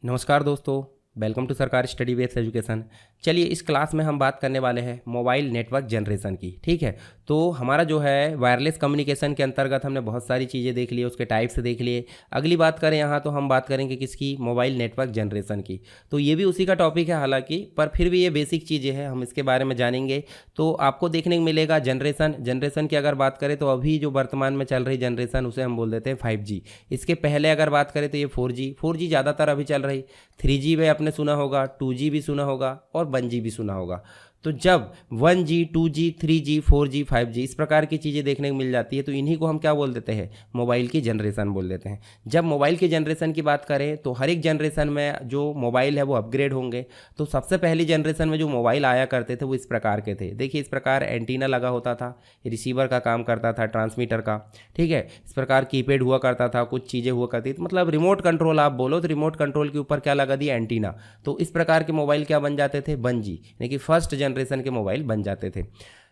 नमस्कार दोस्तों, welcome to सरकारी स्टडी बेस्ड एजुकेशन। चलिए, इस क्लास में हम बात करने वाले हैं मोबाइल नेटवर्क जनरेशन की। ठीक है, तो हमारा जो है वायरलेस कम्युनिकेशन के अंतर्गत हमने बहुत सारी चीज़ें देख ली, उसके टाइप्स देख लिए। अगली बात करें यहाँ तो हम बात करेंगे किसकी, मोबाइल नेटवर्क जनरेशन की। तो ये भी उसी का टॉपिक है हालांकि, पर फिर भी ये बेसिक चीज़ें हैं, हम इसके बारे में जानेंगे। तो आपको देखने को मिलेगा जनरेशन की अगर बात करें तो अभी जो वर्तमान में चल रही जनरेशन उसे हम बोल देते हैं 5G। इसके पहले अगर बात करें तो ये 4G ज़्यादातर अभी चल रही। 3G में आपने सुना होगा, 2G भी सुना होगा और 1G भी सुना होगा। तो जब 1G, 2G, 3G, 4G, 5G इस प्रकार की चीज़ें देखने को मिल जाती है तो इन्हीं को हम क्या बोल देते हैं, मोबाइल की जनरेशन बोल देते हैं। जब मोबाइल की जनरेशन की बात करें तो हर एक जनरेशन में जो मोबाइल है वो अपग्रेड होंगे। तो सबसे पहली जनरेशन में जो मोबाइल आया करते थे वो इस प्रकार के थे। देखिए, इस प्रकार एंटीना लगा होता था, रिसीवर का काम करता था, ट्रांसमीटर का। ठीक है, इस प्रकार कीपैड हुआ करता था, कुछ चीज़ें हुआ करती थी, मतलब रिमोट कंट्रोल आप बोलो तो रिमोट कंट्रोल के ऊपर क्या लगा दिया, एंटीना। तो इस प्रकार के मोबाइल क्या बन जाते थे, 1G, यानी कि फर्स्ट जनरेशन के मोबाइल बन जाते थे।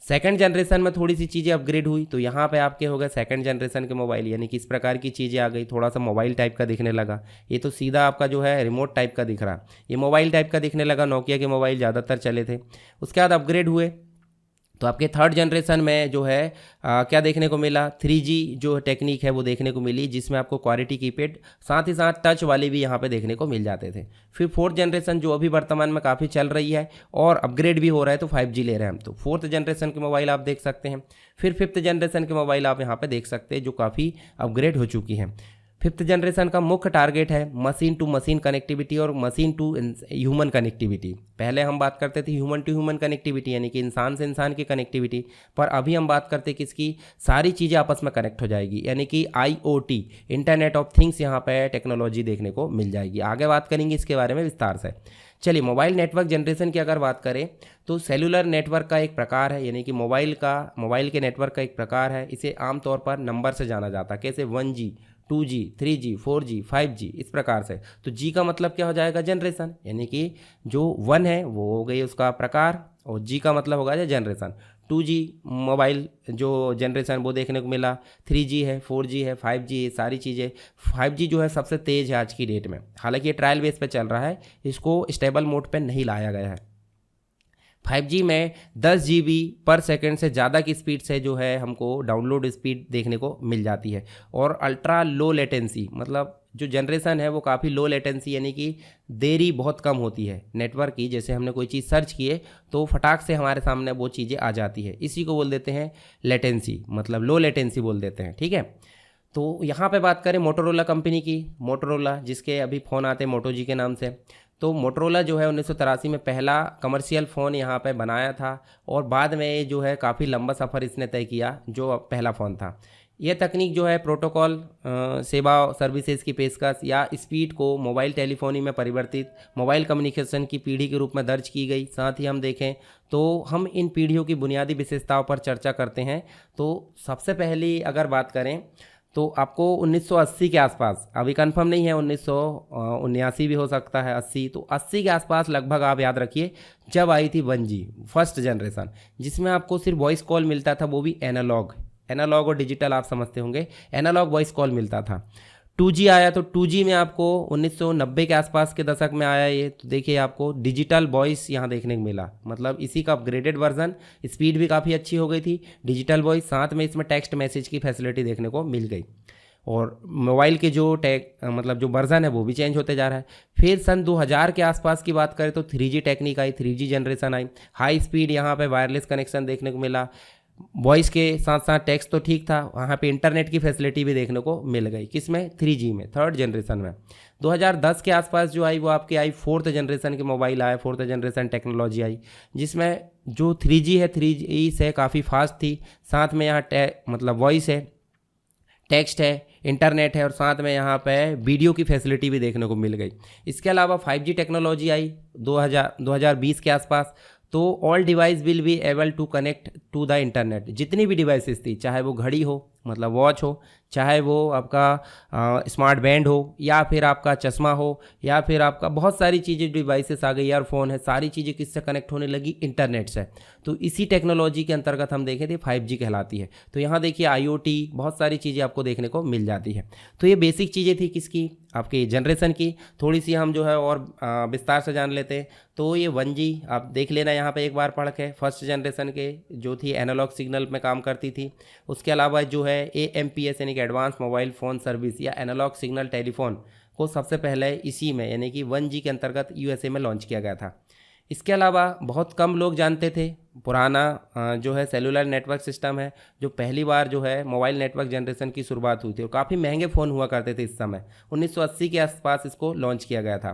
सेकंड जनरेशन में थोड़ी सी चीज़ें अपग्रेड हुई तो यहाँ पे आपके हो गए सेकंड जनरेशन के मोबाइल, यानी कि इस प्रकार की चीज़ें आ गई, थोड़ा सा मोबाइल टाइप का दिखने लगा। ये तो सीधा आपका जो है रिमोट टाइप का दिख रहा, ये मोबाइल टाइप का दिखने लगा। नोकिया के मोबाइल ज़्यादातर चले थे। उसके बाद अपग्रेड हुए तो आपके थर्ड जनरेशन में जो है क्या देखने को मिला, 3G जो टेक्निक है वो देखने को मिली, जिसमें आपको क्वालिटी कीपैड साथ ही साथ टच वाले भी यहाँ पे देखने को मिल जाते थे। फिर फोर्थ जनरेशन जो अभी वर्तमान में काफ़ी चल रही है और अपग्रेड भी हो रहा है, तो 5G ले रहे हैं हम। तो फोर्थ जनरेशन के मोबाइल आप देख सकते हैं। फिर फिफ्थ जनरेशन के मोबाइल आप यहाँ पर देख सकते हैं जो काफ़ी अपग्रेड हो चुकी हैं। फिफ्थ जनरेशन का मुख्य टारगेट है मशीन टू मशीन कनेक्टिविटी और मशीन टू ह्यूमन कनेक्टिविटी। पहले हम बात करते थे ह्यूमन टू ह्यूमन कनेक्टिविटी, यानी कि इंसान से इंसान की कनेक्टिविटी, पर अभी हम बात करते हैं किसकी, सारी चीज़ें आपस में कनेक्ट हो जाएगी, यानी कि IoT, इंटरनेट ऑफ थिंग्स यहाँ पे टेक्नोलॉजी देखने को मिल जाएगी। आगे बात करेंगे इसके बारे में विस्तार से। चलिए, मोबाइल नेटवर्क जनरेशन की अगर बात करें तो सेलुलर नेटवर्क का एक प्रकार है, यानी कि मोबाइल के नेटवर्क का एक प्रकार है। इसे आमतौर पर नंबर से जाना जाता है, कैसे 1G, 2G, 3G, 4G, 5G इस प्रकार से। तो G का मतलब क्या हो जाएगा, जनरेशन, यानी कि जो 1 है वो हो गई उसका प्रकार और G का मतलब होगा जनरेशन। 2G मोबाइल जो जनरेशन वो देखने को मिला, 3G है, 4G है, 5G है, सारी चीज़ें। 5G जो है सबसे तेज़ है आज की डेट में, हालांकि ये ट्रायल बेस पे चल रहा है, इसको स्टेबल मोड पे नहीं लाया गया है। 5G में 10 GB पर सेकेंड से ज़्यादा की स्पीड से जो है हमको डाउनलोड स्पीड देखने को मिल जाती है। और अल्ट्रा लो लेटेंसी, मतलब जो जनरेशन है वो काफ़ी लो लेटेंसी, यानी कि देरी बहुत कम होती है नेटवर्क की। जैसे हमने कोई चीज़ सर्च किए तो फटाक से हमारे सामने वो चीज़ें आ जाती है, इसी को बोल देते हैं लेटेंसी, मतलब लो लेटेंसी बोल देते हैं। ठीक है, तो यहाँ पे बात करें मोटोरोला कंपनी की, मोटोरोला जिसके अभी फ़ोन आते हैं मोटो जी के नाम से। तो मोटोरोला जो है 1983 में पहला कमर्शियल फ़ोन यहाँ पे बनाया था और बाद में जो है काफ़ी लंबा सफ़र इसने तय किया, जो पहला फ़ोन था। यह तकनीक जो है प्रोटोकॉल सेवा सर्विसेज की पेशकश या स्पीड को मोबाइल टेलीफोनी में परिवर्तित मोबाइल कम्युनिकेशन की पीढ़ी के रूप में दर्ज की गई। साथ ही हम देखें तो हम इन पीढ़ियों की बुनियादी विशेषताओं पर चर्चा करते हैं। तो सबसे पहली अगर बात करें तो आपको 1980 के आसपास, अभी कंफर्म नहीं है, 1979 भी हो सकता है, 80, तो 80 के आसपास लगभग आप याद रखिए जब आई थी 1G फर्स्ट जनरेशन, जिसमें आपको सिर्फ वॉइस कॉल मिलता था, वो भी एनालॉग और डिजिटल आप समझते होंगे, एनालॉग वॉइस कॉल मिलता था। 2G आया तो 2G में आपको 1990 के आसपास के दशक में आया ये, तो देखिए आपको डिजिटल वॉइस यहाँ देखने को मिला, मतलब इसी का अपग्रेडेड वर्जन, स्पीड भी काफ़ी अच्छी हो गई थी, डिजिटल वॉइस, साथ में इसमें टेक्स्ट मैसेज की फैसिलिटी देखने को मिल गई। और मोबाइल के जो मतलब जो वर्जन है वो भी चेंज होते जा रहा है। फिर सन 2000 के आसपास की बात करें तो 3G टेक्निक आई, 3G जनरेशन आई, हाई स्पीड यहाँ पे वायरलेस कनेक्शन देखने को मिला, वॉइस के साथ साथ टेक्स्ट तो ठीक था, वहाँ पे इंटरनेट की फैसिलिटी भी देखने को मिल गई, किसमें, 3G में, थर्ड जनरेशन में। 2010 के आसपास जो आई वो आपकी आई फोर्थ जनरेशन के मोबाइल आए, फोर्थ जनरेशन टेक्नोलॉजी आई, जिसमें जो 3G है 3G से काफ़ी फास्ट थी, साथ में यहाँ मतलब वॉइस है, टेक्स्ट है, इंटरनेट है और साथ में यहाँ पे वीडियो की फैसिलिटी भी देखने को मिल गई। इसके अलावा 5G टेक्नोलॉजी आई 2020 के आसपास। तो all device will be able to connect to the internet, जितनी भी डिवाइसेस थी, चाहे वो घड़ी हो मतलब वॉच हो, चाहे वो आपका स्मार्ट बैंड हो या फिर आपका चश्मा हो या फिर आपका बहुत सारी चीज़ें डिवाइसेस आ गई, ईयरफोन है, सारी चीज़ें किससे कनेक्ट होने लगी, इंटरनेट से। तो इसी टेक्नोलॉजी के अंतर्गत हम देखें तो 5G कहलाती है। तो यहाँ देखिए IoT बहुत सारी चीज़ें आपको देखने को मिल जाती है। तो ये बेसिक चीज़ें थी किसकी, आपकी जनरेशन की। थोड़ी सी हम जो है और विस्तार से जान लेते हैं। तो ये 1G आप देख लेना यहाँ पे एक बार पढ़ के, फर्स्ट जनरेशन के जो थी एनालॉग सिग्नल में काम करती थी। उसके अलावा जो है AMPS यानी कि एडवांस मोबाइल फ़ोन सर्विस या एनालॉग सिग्नल टेलीफोन को सबसे पहले इसी में यानी कि 1G के अंतर्गत USA में लॉन्च किया गया था। इसके अलावा बहुत कम लोग जानते थे पुराना जो है सेलुलर नेटवर्क सिस्टम है, जो पहली बार जो है मोबाइल नेटवर्क जनरेशन की शुरुआत हुई थी और काफ़ी महंगे फ़ोन हुआ करते थे इस समय। 1980 के आसपास इसको लॉन्च किया गया था।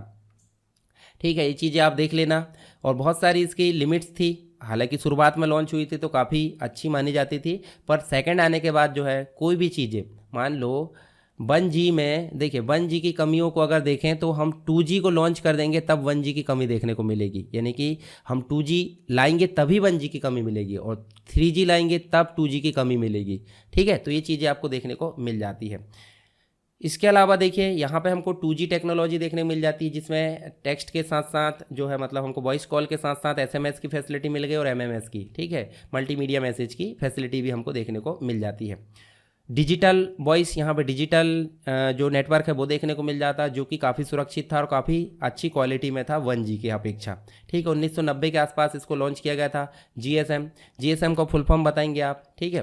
ठीक है, ये चीज़ें आप देख लेना। और बहुत सारी इसकी लिमिट्स थी, हालांकि शुरुआत में लॉन्च हुई थी तो काफ़ी अच्छी मानी जाती थी, पर सेकंड आने के बाद जो है कोई भी चीज़ें, मान लो 1G में देखिए 1G की कमियों को अगर देखें तो हम 2G को लॉन्च कर देंगे तब 1G की कमी देखने को मिलेगी, यानी कि हम 2G लाएंगे तभी 1G की कमी मिलेगी और 3G लाएंगे तब 2G की कमी मिलेगी। ठीक है, तो ये चीज़ें आपको देखने को मिल जाती है। इसके अलावा देखिए यहाँ पे हमको 2G टेक्नोलॉजी देखने को मिल जाती है, जिसमें टेक्स्ट के साथ साथ जो है मतलब हमको वॉइस कॉल के साथ साथ SMS की फैसिलिटी मिल गई और MMS की। ठीक है, मल्टीमीडिया मैसेज की फैसिलिटी भी हमको देखने को मिल जाती है। डिजिटल वॉइस, यहाँ पे डिजिटल जो नेटवर्क है वो देखने को मिल जाता है, जो कि काफ़ी सुरक्षित था और काफ़ी अच्छी क्वालिटी में था 1G की अपेक्षा। ठीक है, 1990 के आसपास इसको लॉन्च किया गया था। GSM को फुल फॉर्म बताएंगे आप, ठीक है,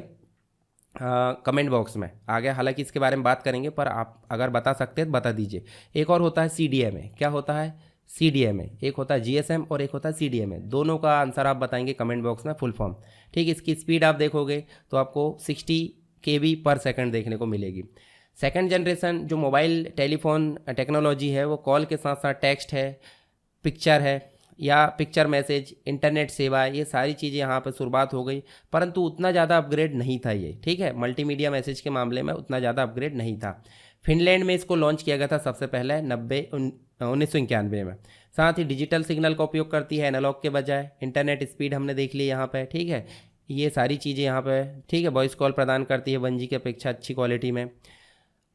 कमेंट बॉक्स में आगे, हालांकि इसके बारे में बात करेंगे, पर आप अगर बता सकते हैं तो बता दीजिए। एक और होता है CDMA, क्या होता है CDMA, एक होता है GSM और एक होता है CDMA, दोनों का आंसर आप बताएंगे कमेंट बॉक्स में फुल फॉर्म। ठीक, इसकी स्पीड आप देखोगे तो आपको 60 kb/s देखने को मिलेगी। सेकंड जनरेशन जो मोबाइल टेलीफोन टेक्नोलॉजी है वो कॉल के साथ साथ टेक्स्ट है, पिक्चर है या पिक्चर मैसेज, इंटरनेट सेवा, ये सारी चीज़ें यहाँ पर शुरुआत हो गई, परंतु उतना ज़्यादा अपग्रेड नहीं था ये। ठीक है, मल्टीमीडिया मैसेज के मामले में उतना ज़्यादा अपग्रेड नहीं था। फिनलैंड में इसको लॉन्च किया गया था सबसे पहले 1991 में। साथ ही डिजिटल सिग्नल का उपयोग करती है एनालॉग के बजाय। इंटरनेट स्पीड हमने देख ली यहाँ पे। ठीक है, ये सारी चीज़ें यहाँ पे, ठीक है, वॉइस कॉल प्रदान करती है 1G की अपेक्षा अच्छी क्वालिटी में।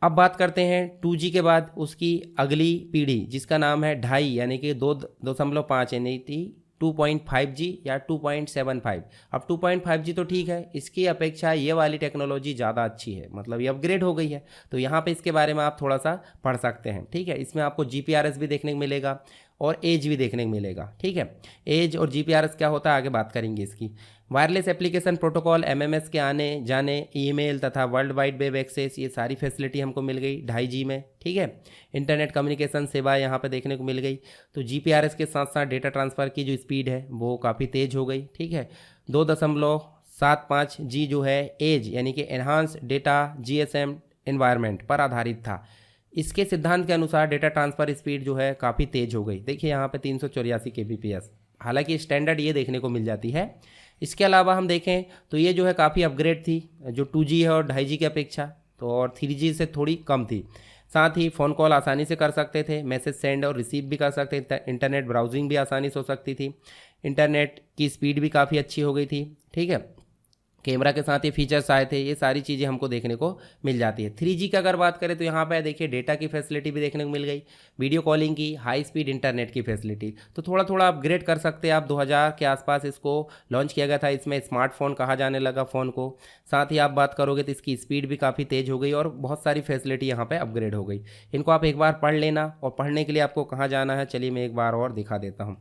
अब बात करते हैं 2G के बाद उसकी अगली पीढ़ी, जिसका नाम है 2.5 यानी कि 2.5 यानी कि 2.5G या 2.75। अब 2.5G तो ठीक है, इसकी अपेक्षा ये वाली टेक्नोलॉजी ज़्यादा अच्छी है, मतलब ये अपग्रेड हो गई है। तो यहाँ पे इसके बारे में आप थोड़ा सा पढ़ सकते हैं। ठीक है, इसमें आपको GPRS भी देखने को मिलेगा और एज भी देखने को मिलेगा। ठीक है, एज और GPRS क्या होता है आगे बात करेंगे इसकी। वायरलेस एप्लीकेशन प्रोटोकॉल, MMS के आने जाने, ईमेल तथा वर्ल्ड वाइड वेब एक्सेस, ये सारी फैसिलिटी हमको मिल गई 2.5G में। ठीक है, इंटरनेट कम्युनिकेशन सेवा यहाँ पे देखने को मिल गई। तो GPRS के साथ साथ डेटा ट्रांसफ़र की जो स्पीड है वो काफ़ी तेज़ हो गई। ठीक है, 2.75G जो है एज यानी कि एनहांस्ड डेटा GSM एनवायरनमेंट पर आधारित था। इसके सिद्धांत के अनुसार डेटा ट्रांसफ़र स्पीड जो है काफ़ी तेज़ हो गई। देखिए यहाँ पे 384 kbps, हालांकि स्टैंडर्ड ये देखने को मिल जाती है। इसके अलावा हम देखें तो ये जो है काफ़ी अपग्रेड थी, जो 2G है और 2.5G की अपेक्षा, तो और 3G से थोड़ी कम थी। साथ ही फ़ोन कॉल आसानी से कर सकते थे, मैसेज सेंड और रिसीव भी कर सकते थे, इंटरनेट ब्राउजिंग भी आसानी से हो सकती थी, इंटरनेट की स्पीड भी काफ़ी अच्छी हो गई थी। ठीक है, कैमरा के साथ ये फीचर्स आए थे, ये सारी चीज़ें हमको देखने को मिल जाती है। 3G की अगर बात करें तो यहाँ पे देखिए डेटा की फैसिलिटी भी देखने को मिल गई, वीडियो कॉलिंग की, हाई स्पीड इंटरनेट की फैसिलिटी। तो थोड़ा थोड़ा अपग्रेड कर सकते हैं आप। 2000 के आसपास इसको लॉन्च किया गया था, इसमें स्मार्टफोन कहा जाने लगा फ़ोन को। साथ ही आप बात करोगे तो इसकी स्पीड भी काफ़ी तेज़ हो गई और बहुत सारी फैसिलिटी यहाँ पर अपग्रेड हो गई। इनको आप एक बार पढ़ लेना, और पढ़ने के लिए आपको कहाँ जाना है चलिए मैं एक बार और दिखा देता हूँ।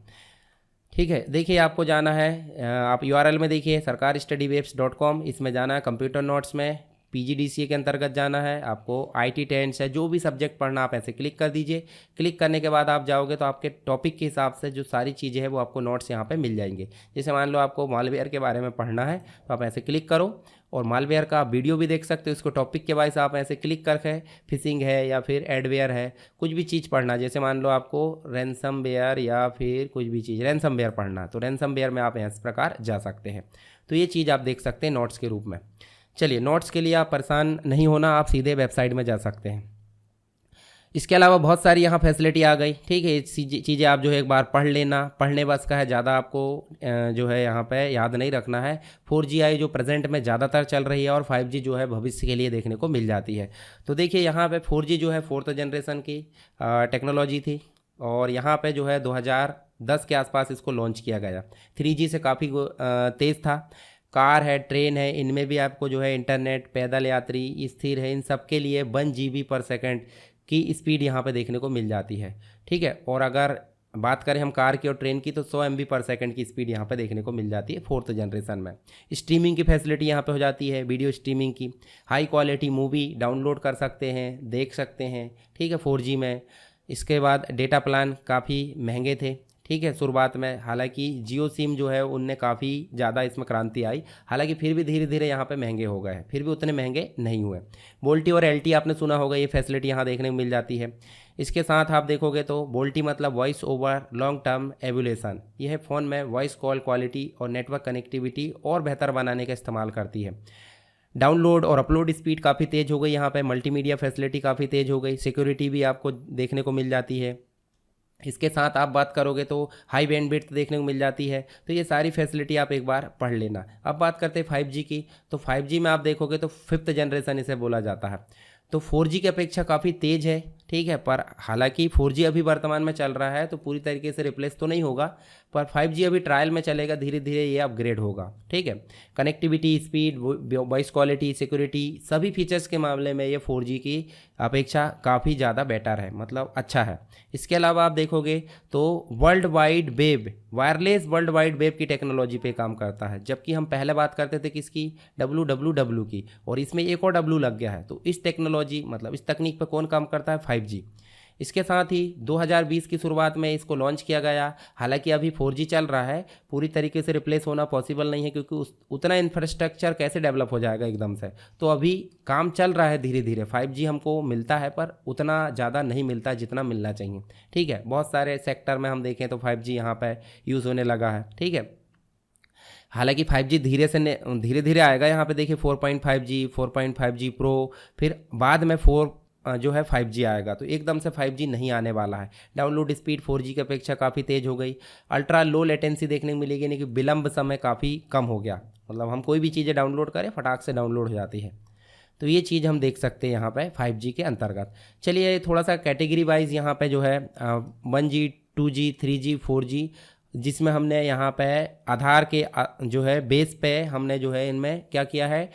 ठीक है, देखिए आपको जाना है, आप URL में देखिए sarkarstudywaves.com, इसमें जाना है, कंप्यूटर नोट्स में PGDCA के अंतर्गत जाना है आपको। IT टेंस है, जो भी सब्जेक्ट पढ़ना आप ऐसे क्लिक कर दीजिए। क्लिक करने के बाद आप जाओगे तो आपके टॉपिक के हिसाब से जो सारी चीज़ें हैं वो आपको नोट्स यहाँ पे मिल जाएंगे। जैसे मान लो आपको मालवेयर के बारे में पढ़ना है तो आप ऐसे क्लिक करो, और मालवेयर का वीडियो भी देख सकते हो। इसको टॉपिक के वाइज आप ऐसे क्लिक करके फिशिंग है या फिर एडवेयर है, कुछ भी चीज़ पढ़ना, जैसे मान लो आपको रैनसमवेयर या फिर कुछ भी चीज़ रैनसमवेयर पढ़ना, तो रैनसमवेयर में आप इस प्रकार जा सकते हैं। तो ये चीज़ आप देख सकते हैं नोट्स के रूप में। चलिए, नोट्स के लिए आप परेशान नहीं होना, आप सीधे वेबसाइट में जा सकते हैं। इसके अलावा बहुत सारी यहाँ फैसिलिटी आ गई, ठीक है। चीज़ें आप जो है एक बार पढ़ लेना, पढ़ने बस का है, ज़्यादा आपको जो है यहाँ पे याद नहीं रखना है। 4G आई जो प्रेजेंट में ज़्यादातर चल रही है और 5G जो है भविष्य के लिए देखने को मिल जाती है। तो देखिए यहाँ पे 4G जो है 4th जनरेशन की टेक्नोलॉजी थी और यहाँ पे जो है 2010 के आसपास इसको लॉन्च किया गया। 3G से काफ़ी तेज़ था। कार है, ट्रेन है, इनमें भी आपको जो है इंटरनेट, पैदल यात्री, स्थिर है, इन सब के लिए 1 GB पर सेकेंड की स्पीड यहाँ पे देखने को मिल जाती है, ठीक है। और अगर बात करें हम कार की और ट्रेन की तो 100 MB पर सेकेंड की स्पीड यहाँ पे देखने को मिल जाती है 4th जनरेशन में। स्ट्रीमिंग की फैसिलिटी यहाँ पे हो जाती है, वीडियो स्ट्रीमिंग की। हाई क्वालिटी मूवी डाउनलोड कर सकते हैं, देख सकते हैं, ठीक है, 4G में। इसके बाद डेटा प्लान काफ़ी महंगे थे, ठीक है, शुरुआत में। हालांकि जियो सिम जो है उनने काफ़ी ज़्यादा इसमें क्रांति आई, हालांकि फिर भी धीरे धीरे यहाँ पे महंगे हो गए हैं, फिर भी उतने महंगे नहीं हुए। वोल्टी और LTE आपने सुना होगा, ये फैसिलिटी यहाँ देखने को मिल जाती है। इसके साथ आप देखोगे तो वोल्टी मतलब वॉइस ओवर लॉन्ग टर्म एवुलेशन, यह फ़ोन में वॉइस कॉल क्वालिटी और नेटवर्क कनेक्टिविटी और बेहतर बनाने का इस्तेमाल करती है। डाउनलोड और अपलोड स्पीड काफ़ी तेज़ हो गई यहाँ पे, मल्टीमीडिया फैसिलिटी काफ़ी तेज़ हो गई, सिक्योरिटी भी आपको देखने को मिल जाती है। इसके साथ आप बात करोगे तो हाई बैंडविड्थ देखने को मिल जाती है। तो ये सारी फैसिलिटी आप एक बार पढ़ लेना। अब बात करते हैं 5G की, तो 5G में आप देखोगे तो 5th जनरेशन इसे बोला जाता है। तो 4G की अपेक्षा काफ़ी तेज़ है, ठीक है, पर हालांकि 4G अभी वर्तमान में चल रहा है तो पूरी तरीके से रिप्लेस तो नहीं होगा, पर 5G अभी ट्रायल में चलेगा, धीरे धीरे ये अपग्रेड होगा, ठीक है। Connectivity, speed, voice quality, security, सभी फीचर्स के मामले में ये 4G की अपेक्षा काफ़ी ज़्यादा बेटर है, मतलब अच्छा है। इसके अलावा आप देखोगे तो world wide web, wireless world wide web की टेक्नोलॉजी पे काम करता है, जबकि हम पहले बात करते थे किसकी, WWW की, और इसमें एक और W लग गया है। तो इस टेक्नोलॉजी मतलब इस तकनीक पर कौन काम करता है, 5G। इसके साथ ही 2020 की शुरुआत में इसको लॉन्च किया गया। हालांकि अभी 4G चल रहा है, पूरी तरीके से रिप्लेस होना पॉसिबल नहीं है, क्योंकि उतना इंफ्रास्ट्रक्चर कैसे डेवलप हो जाएगा एकदम से। तो अभी काम चल रहा है धीरे धीरे। 5G हमको मिलता है पर उतना ज़्यादा नहीं मिलता जितना मिलना चाहिए, ठीक है। बहुत सारे सेक्टर में हम देखें तो 5G यहाँ पर यूज़ होने लगा है, ठीक है। हालांकि 5G धीरे धीरे आएगा। यहाँ पे देखिए 4.5G, 4.5G प्रो, फिर बाद में 4 जो है 5G आएगा। तो एकदम से 5G नहीं आने वाला है। डाउनलोड स्पीड 4G की अपेक्षा काफ़ी तेज़ हो गई। अल्ट्रा लो लेटेंसी देखने को मिलेगी, यानी कि विलंब समय काफ़ी कम हो गया, मतलब हम कोई भी चीज़ें डाउनलोड करें फटाक से डाउनलोड हो जाती है। तो ये चीज़ हम देख सकते हैं यहाँ पे 5G के अंतर्गत। चलिए थोड़ा सा कैटेगरी वाइज यहाँ पे जो है 1G, 2G, 3G, 4G, जिसमें हमने यहाँ पे आधार के जो है बेस पे हमने जो है इनमें क्या किया है,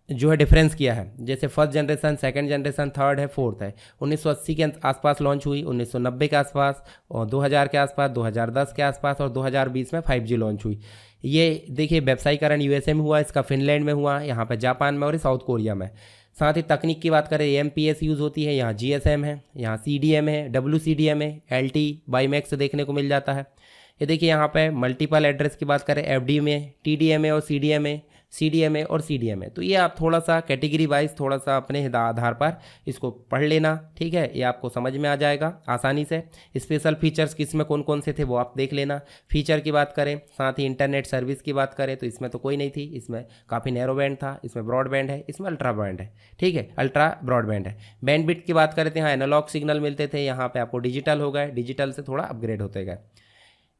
जो है डिफरेंस किया है। जैसे first generation, second generation, third है, फोर्थ है। 1980 के आसपास लॉन्च हुई, 1990 के आसपास, और 2000 के आसपास, 2010 के आसपास, और 2020 में 5G लॉन्च हुई। ये देखिए व्यवसायीकरण USA में हुआ, इसका फिनलैंड में हुआ, यहाँ पर जापान में और साउथ कोरिया में। साथ ही तकनीक की बात करें, AMPS यूज़ होती है, यहाँ GSM है, यहाँ CDM है, WCDM है, LT, WiMAX देखने को मिल जाता है। ये देखिए यहाँ पे मल्टीपल एड्रेस की बात करें, FDMA, TDMA और CDMA और CDMA। तो ये आप थोड़ा सा कैटेगरी वाइज थोड़ा सा अपने आधार पर इसको पढ़ लेना, ठीक है। ये आपको समझ में आ जाएगा आसानी से। स्पेशल फीचर्स किसमें कौन कौन से थे वो आप देख लेना। फीचर की बात करें, साथ ही इंटरनेट सर्विस की बात करें तो इसमें तो कोई नहीं थी, इसमें काफ़ी नैरो बैंड था, इसमें ब्रॉडबैंड है, इसमें अल्ट्रा बैंड है, ठीक है, अल्ट्रा ब्रॉडबैंड है। बैंडविड्थ की बात करें तो यहाँ एनालॉग सिग्नल मिलते थे, यहाँ पे आपको डिजिटल हो गए, डिजिटल से थोड़ा अपग्रेड होते गए।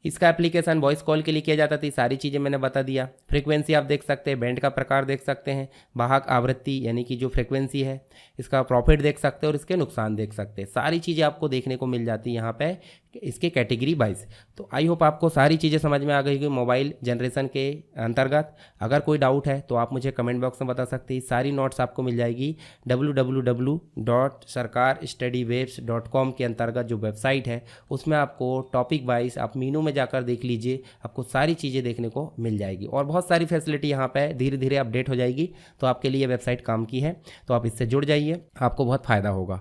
इसका एप्लीकेशन वॉइस कॉल के लिए किया जाता था। सारी चीज़ें मैंने बता दिया। फ्रीक्वेंसी आप देख सकते हैं, बैंड का प्रकार देख सकते हैं, वाहक आवृत्ति यानी कि जो फ्रीक्वेंसी है, इसका प्रॉफिट देख सकते हैं और इसके नुकसान देख सकते हैं। सारी चीज़ें आपको देखने को मिल जाती है यहाँ पे इसके कैटेगरी वाइज। तो आई होप आपको सारी चीज़ें समझ में आ गई होगी मोबाइल जनरेशन के अंतर्गत। अगर कोई डाउट है तो आप मुझे कमेंट बॉक्स में बता सकते हैं। सारी नोट्स आपको मिल जाएगी www.sarkarstudywebs.com के अंतर्गत जो वेबसाइट है, उसमें आपको टॉपिक वाइज आप मीनू में जाकर देख लीजिए, आपको सारी चीज़ें देखने को मिल जाएगी। और बहुत सारी फैसिलिटी यहाँ पे धीरे धीरे अपडेट हो जाएगी, तो आपके लिए वेबसाइट काम की है, तो आप इससे जुड़ जाइए, आपको बहुत फ़ायदा होगा।